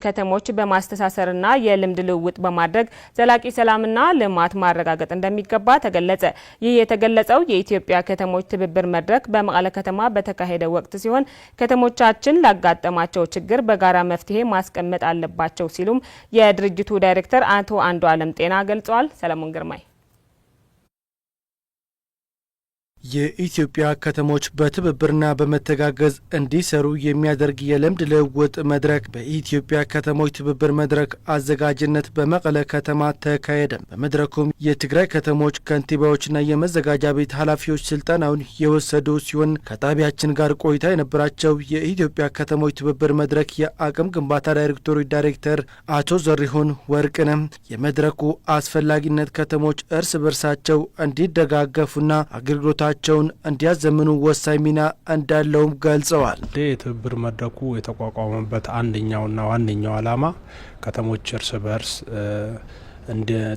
ከተሞች በማስተሳሰርና የልምድ ልውውጥ በማድረግ ዘላቂ ሰላምና ልማት ማረጋገጥ እንደሚገባ ተገለጸ። ይህ የተገለጸው የኢትዮጵያ ከተሞች ትብብር መድረክ በመቀለ ከተማ በተካሄደ ወቅት ሲሆን ከተሞቻችን ላጋጠማቸው ችግር በጋራ መፍትሄ ማስቀመጥ አለባቸው ሲሉም የድርጅቱ ዳይሬክተር አቶ አንዱዓለም ጤና ገልጸዋል። ሰለሞን ግርማይ የኢትዮጵያ ከተሞች በትብብርና በመተጋገዝ እንዲሰሩ የሚያደርግ የልምድ ልውውጥ መድረክ በኢትዮጵያ ከተሞች ትብብር መድረክ አዘጋጅነት በመቀለ ከተማ ተካሄደ። በመድረኩም የትግራይ ከተሞች ከንቲባዎችና የመዘጋጃ ቤት ኃላፊዎች ስልጠናውን የወሰዱ ሲሆን ከጣቢያችን ጋር ቆይታ የነበራቸው የኢትዮጵያ ከተሞች ትብብር መድረክ የአቅም ግንባታ ዳይሬክተር አቶ ዘሪሁን ወርቅነህ የመድረኩ አስፈላጊነት ከተሞች እርስ በርሳቸው እንዲደጋገፉና አገልግሎታ ቸውን እንዲያዘምኑ ወሳኝ ሚና እንዳለውም ገልጸዋል። የትብብር መድረኩ የተቋቋመበት አንደኛውና ዋነኛው ዓላማ ከተሞች እርስ በርስ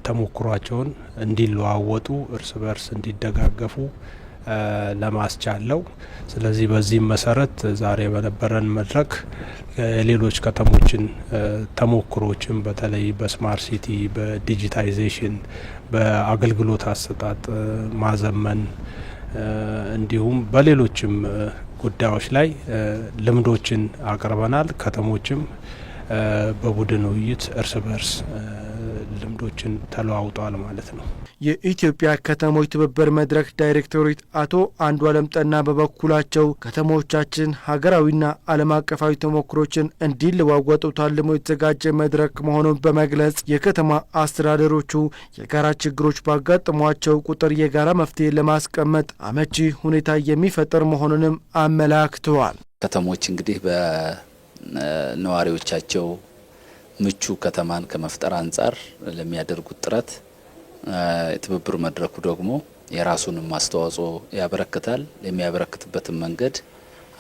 ተሞክሯቸውን እንዲለዋወጡ እርስ በርስ እንዲደጋገፉ ለማስቻለው። ስለዚህ በዚህም መሰረት ዛሬ በነበረን መድረክ ሌሎች ከተሞችን ተሞክሮችን በተለይ በስማርት ሲቲ፣ በዲጂታይዜሽን፣ በአገልግሎት አሰጣጥ ማዘመን እንዲሁም በሌሎችም ጉዳዮች ላይ ልምዶችን አቅርበናል። ከተሞችም በቡድን ውይይት እርስ በርስ ልምዶችን ተለዋውጠዋል ማለት ነው። የኢትዮጵያ ከተሞች ትብብር መድረክ ዳይሬክቶሬት አቶ አንዱዓለም ጤና በበኩላቸው ከተሞቻችን ሀገራዊና ዓለም አቀፋዊ ተሞክሮችን እንዲለዋወጡ ታልሞ የተዘጋጀ መድረክ መሆኑን በመግለጽ የከተማ አስተዳደሮቹ የጋራ ችግሮች ባጋጠሟቸው ቁጥር የጋራ መፍትሄ ለማስቀመጥ አመቺ ሁኔታ የሚፈጠር መሆኑንም አመላክተዋል። ከተሞች እንግዲህ በነዋሪዎቻቸው ምቹ ከተማን ከመፍጠር አንጻር ለሚያደርጉት ጥረት የትብብር መድረኩ ደግሞ የራሱንም አስተዋጽኦ ያበረክታል። የሚያበረክትበትን መንገድ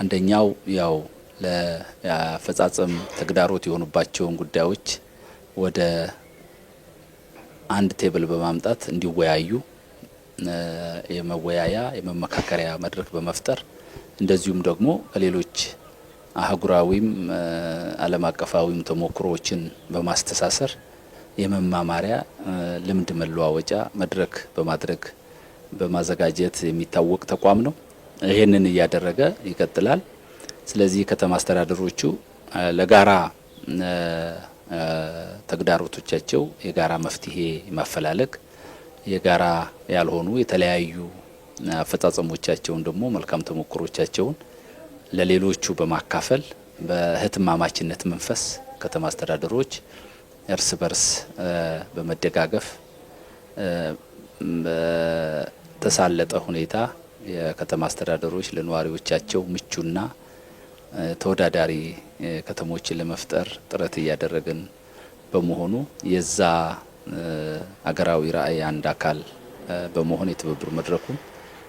አንደኛው ያው ለአፈጻጸም ተግዳሮት የሆኑባቸውን ጉዳዮች ወደ አንድ ቴብል በማምጣት እንዲወያዩ የመወያያ የመመካከሪያ መድረክ በመፍጠር እንደዚሁም ደግሞ ከሌሎች አህጉራዊም ዓለም አቀፋዊም ተሞክሮዎችን በማስተሳሰር የመማማሪያ ልምድ መለዋወጫ መድረክ በማድረግ በማዘጋጀት የሚታወቅ ተቋም ነው። ይሄንን እያደረገ ይቀጥላል። ስለዚህ ከተማ አስተዳደሮቹ ለጋራ ተግዳሮቶቻቸው የጋራ መፍትሄ ማፈላለግ፣ የጋራ ያልሆኑ የተለያዩ አፈጻጸሞቻቸውን ደግሞ መልካም ተሞክሮቻቸውን ለሌሎቹ በማካፈል በህትማማችነት መንፈስ ከተማ አስተዳደሮች እርስ በርስ በመደጋገፍ በተሳለጠ ሁኔታ የከተማ አስተዳደሮች ለነዋሪዎቻቸው ምቹና ተወዳዳሪ ከተሞችን ለመፍጠር ጥረት እያደረግን በመሆኑ የዛ አገራዊ ራዕይ አንድ አካል በመሆን የትብብር መድረኩ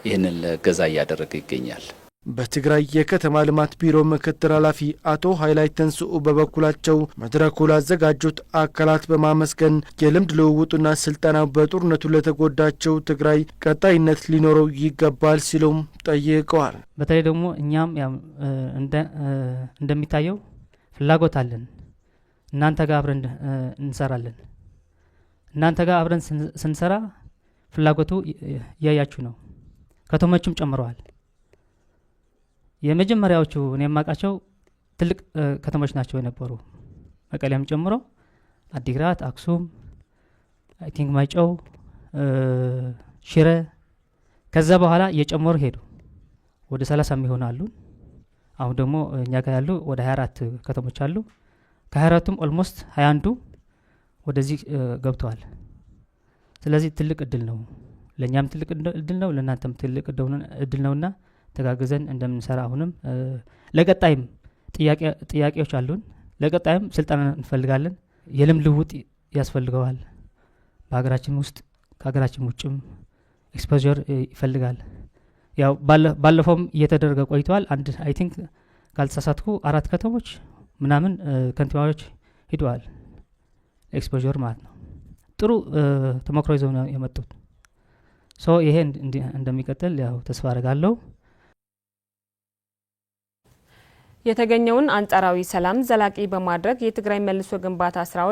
ይህንን ለገዛ እያደረገ ይገኛል። በትግራይ የከተማ ልማት ቢሮ ምክትል ኃላፊ አቶ ሀይላይ ተንስኡ በበኩላቸው መድረኩ ላዘጋጁት አካላት በማመስገን የልምድ ልውውጡና ስልጠናው በጦርነቱ ለተጎዳቸው ትግራይ ቀጣይነት ሊኖረው ይገባል ሲሉም ጠይቀዋል። በተለይ ደግሞ እኛም እንደሚታየው ፍላጎት አለን። እናንተ ጋር አብረን እንሰራለን። እናንተ ጋር አብረን ስንሰራ ፍላጎቱ እያያችሁ ነው። ከተሞችም ጨምረዋል። የመጀመሪያዎቹ እኔ የማውቃቸው ትልቅ ከተሞች ናቸው የነበሩ መቀሌም ጨምሮ አዲግራት፣ አክሱም፣ አይ ቲንክ ማይጨው፣ ሽረ። ከዛ በኋላ እየጨመሩ ሄዱ። ወደ 30 ይሆናሉ። አሁን ደግሞ እኛ ጋር ያሉ ወደ 24 ከተሞች አሉ። ከ24ቱም ኦልሞስት 21ዱ ወደዚህ ገብተዋል። ስለዚህ ትልቅ እድል ነው። ለኛም ትልቅ እድል ነው፣ ለናንተም ትልቅ እድል ነውና ተጋግዘን እንደምንሰራ አሁንም ለቀጣይም ጥያቄዎች አሉን። ለቀጣይም ስልጠና እንፈልጋለን። የልምድ ልውውጥ ያስፈልገዋል። በሀገራችን ውስጥ ከሀገራችን ውጭም ኤክስፖዠር ይፈልጋል። ያው ባለፈውም እየተደረገ ቆይተዋል። አንድ አይ ቲንክ ካልተሳሳትኩ 4 ከተሞች ምናምን ከንቲባዎች ሂደዋል ኤክስፖዠር ማለት ነው። ጥሩ ተሞክሮ ይዘው ነው የመጡት። ይሄ እንደሚቀጥል ያው ተስፋ አደርጋለሁ። የተገኘውን አንጻራዊ ሰላም ዘላቂ በማድረግ የትግራይ መልሶ ግንባታ ስራዎች